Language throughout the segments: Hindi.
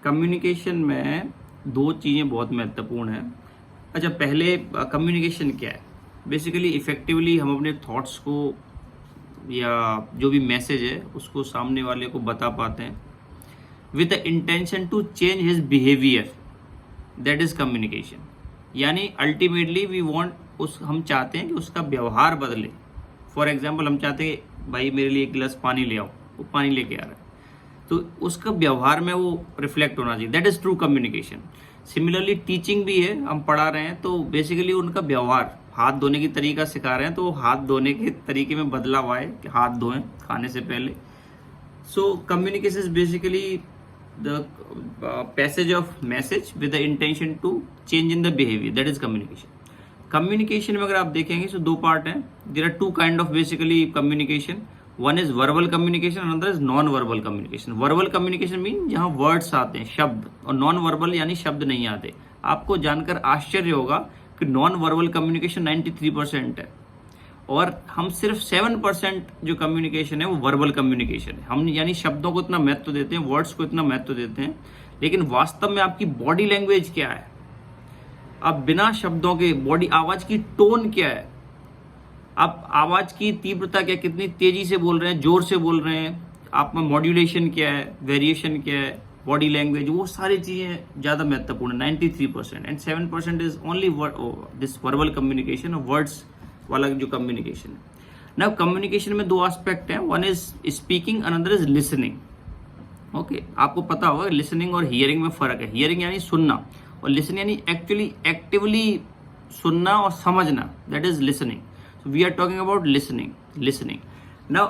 कम्युनिकेशन में दो चीज़ें बहुत महत्वपूर्ण हैं। अच्छा, पहले कम्युनिकेशन क्या है? बेसिकली इफ़ेक्टिवली हम अपने थॉट्स को या जो भी मैसेज है उसको सामने वाले को बता पाते हैं with the intention to change his behaviour, that is communication. यानी अल्टीमेटली वी वांट हम चाहते हैं कि उसका व्यवहार बदले। फॉर एग्जांपल हम चाहते हैं भाई मेरे लिए एक गिलास पानी ले आओ, वो पानी लेके आ रहा है, तो उसका व्यवहार में वो रिफ्लेक्ट होना चाहिए, that is true communication. Similarly teaching भी है, हम पढ़ा रहे हैं तो बेसिकली उनका व्यवहार, हाथ धोने की तरीका सिखा रहे हैं तो हाथ धोने के तरीके में बदलाव आए कि हाथ धोएं खाने से पहले। So communication is basically the passage of message with the intention to change in the behaviour, that is communication. Communication में अगर आप देखेंगे तो दो पार्ट हैं। There are two kind of basically communication. One is verbal communication, another is non verbal communication. Verbal communication mean जहां वर्ड्स आते हैं, शब्द, और नॉन वर्बल यानी शब्द नहीं आते। आपको जानकर आश्चर्य होगा कि नॉन वर्बल कम्युनिकेशन 93% है और हम सिर्फ 7% जो कम्युनिकेशन है वो वर्बल कम्युनिकेशन है। हम यानी शब्दों को इतना महत्व देते हैं, वर्ड्स को इतना महत्व देते हैं, लेकिन वास्तव में आपकी बॉडी लैंग्वेज क्या है, आप बिना शब्दों के बॉडी आवाज की टोन क्या है, आप आवाज की तीव्रता क्या, कितनी तेजी से बोल रहे हैं, जोर से बोल रहे हैं, आप में मॉड्यूलेशन क्या है, वेरिएशन क्या है, बॉडी लैंग्वेज, वो सारी चीजें ज्यादा महत्वपूर्ण है 93%। And 7% is only this verbal communication और वर्ड्स वाला जो कम्युनिकेशन है। ना कम्युनिकेशन में दो एस्पेक्ट हैं, one is speaking, another is listening. Okay, आपको पता होगा लिसनिंग और हियरिंग में फर्क है। हियरिंग यानी सुनना और लिसनिंग यानी एक्चुअली एक्टिवली सुनना और समझना, that is listening. So we are talking about listening. Now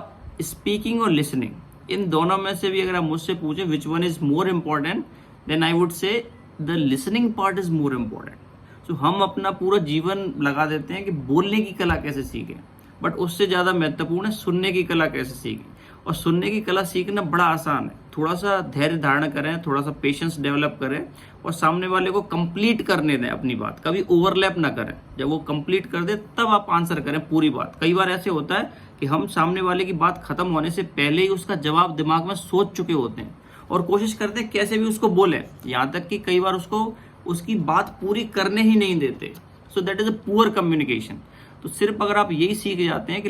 speaking और listening, इन दोनों में से भी अगर आप मुझसे पूछें which one is more important, then I would say the listening part is more important. So हम अपना पूरा जीवन लगा देते हैं कि बोलने की कला कैसे सीखें, बट उससे ज़्यादा महत्वपूर्ण है सुनने की कला कैसे सीखें। और सुनने की कला सीखना बड़ा आसान है, थोड़ा सा धैर्य धारण करें, थोड़ा सा पेशेंस डेवलप करें और सामने वाले को कंप्लीट करने दें अपनी बात, कभी ओवरलैप ना करें। जब वो कंप्लीट कर दे तब आप आंसर करें पूरी बात। कई बार ऐसे होता है कि हम सामने वाले की बात खत्म होने से पहले ही उसका जवाब दिमाग में सोच चुके होते हैं और कोशिश करते हैं कैसे भी उसको बोले, यहाँ तक कि कई बार उसको उसकी बात पूरी करने ही नहीं देते। So that is a poor communication. तो सिर्फ अगर आप यही सीख जाते हैं कि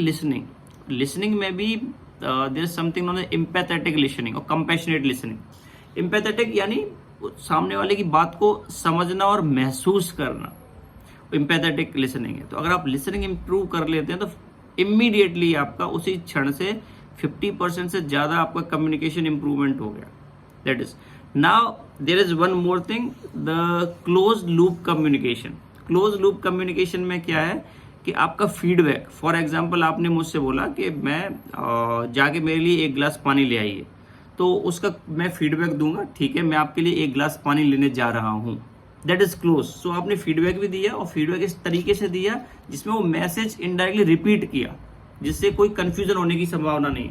लिसनिंग में भी there is something non empathetic listening और कंपैशनेट लिसनिंग। एम्पैथेटिक यानी सामने वाले की बात को समझना और महसूस करना, एम्पैथेटिक लिसनिंग है। तो अगर आप लिसनिंग इंप्रूव कर लेते हैं तो इमीडिएटली आपका उसी क्षण से 50% से ज़्यादा आपका कम्युनिकेशन इंप्रूवमेंट हो गया। That is now there is one more thing, the close loop communication. Close loop communication में क्या है कि आपका फीडबैक, फॉर एग्जाम्पल आपने मुझसे बोला कि मैं जाके मेरे लिए एक गिलास पानी ले आइए, तो उसका मैं फीडबैक दूंगा, ठीक है मैं आपके लिए एक गिलास पानी लेने जा रहा हूँ, दैट इज क्लोज। सो आपने फीडबैक भी दिया और फीडबैक इस तरीके से दिया जिसमें वो मैसेज इनडायरेक्टली रिपीट किया, जिससे कोई कंफ्यूजन होने की संभावना नहीं।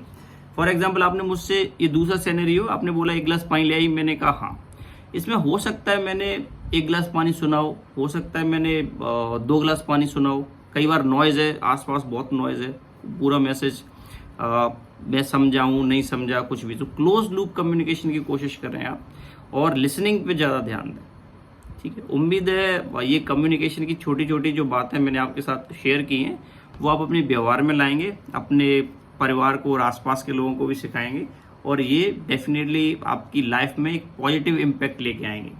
फॉर एग्जाम्पल आपने मुझसे ये दूसरा सिनेरियो, आपने बोला एक गिलास पानी ले आई, मैंने कहा हाँ। इसमें हो सकता है मैंने एक गिलास पानी सुनाओ, हो सकता है मैंने 2 गिलास पानी सुनाओ, कई बार नॉइज है, आसपास बहुत नॉइज है, पूरा मैसेज मैं समझाऊं नहीं समझा कुछ भी। तो क्लोज लूप कम्युनिकेशन की कोशिश करें आप और लिसनिंग पे ज़्यादा ध्यान दें, ठीक है। उम्मीद है ये कम्युनिकेशन की छोटी छोटी जो बातें मैंने आपके साथ शेयर की हैं वो आप अपने व्यवहार में लाएंगे, अपने परिवार को और आसपास के लोगों को भी सिखाएंगे और ये डेफिनेटली आपकी लाइफ में एक पॉजिटिव इम्पैक्ट लेके आएंगे।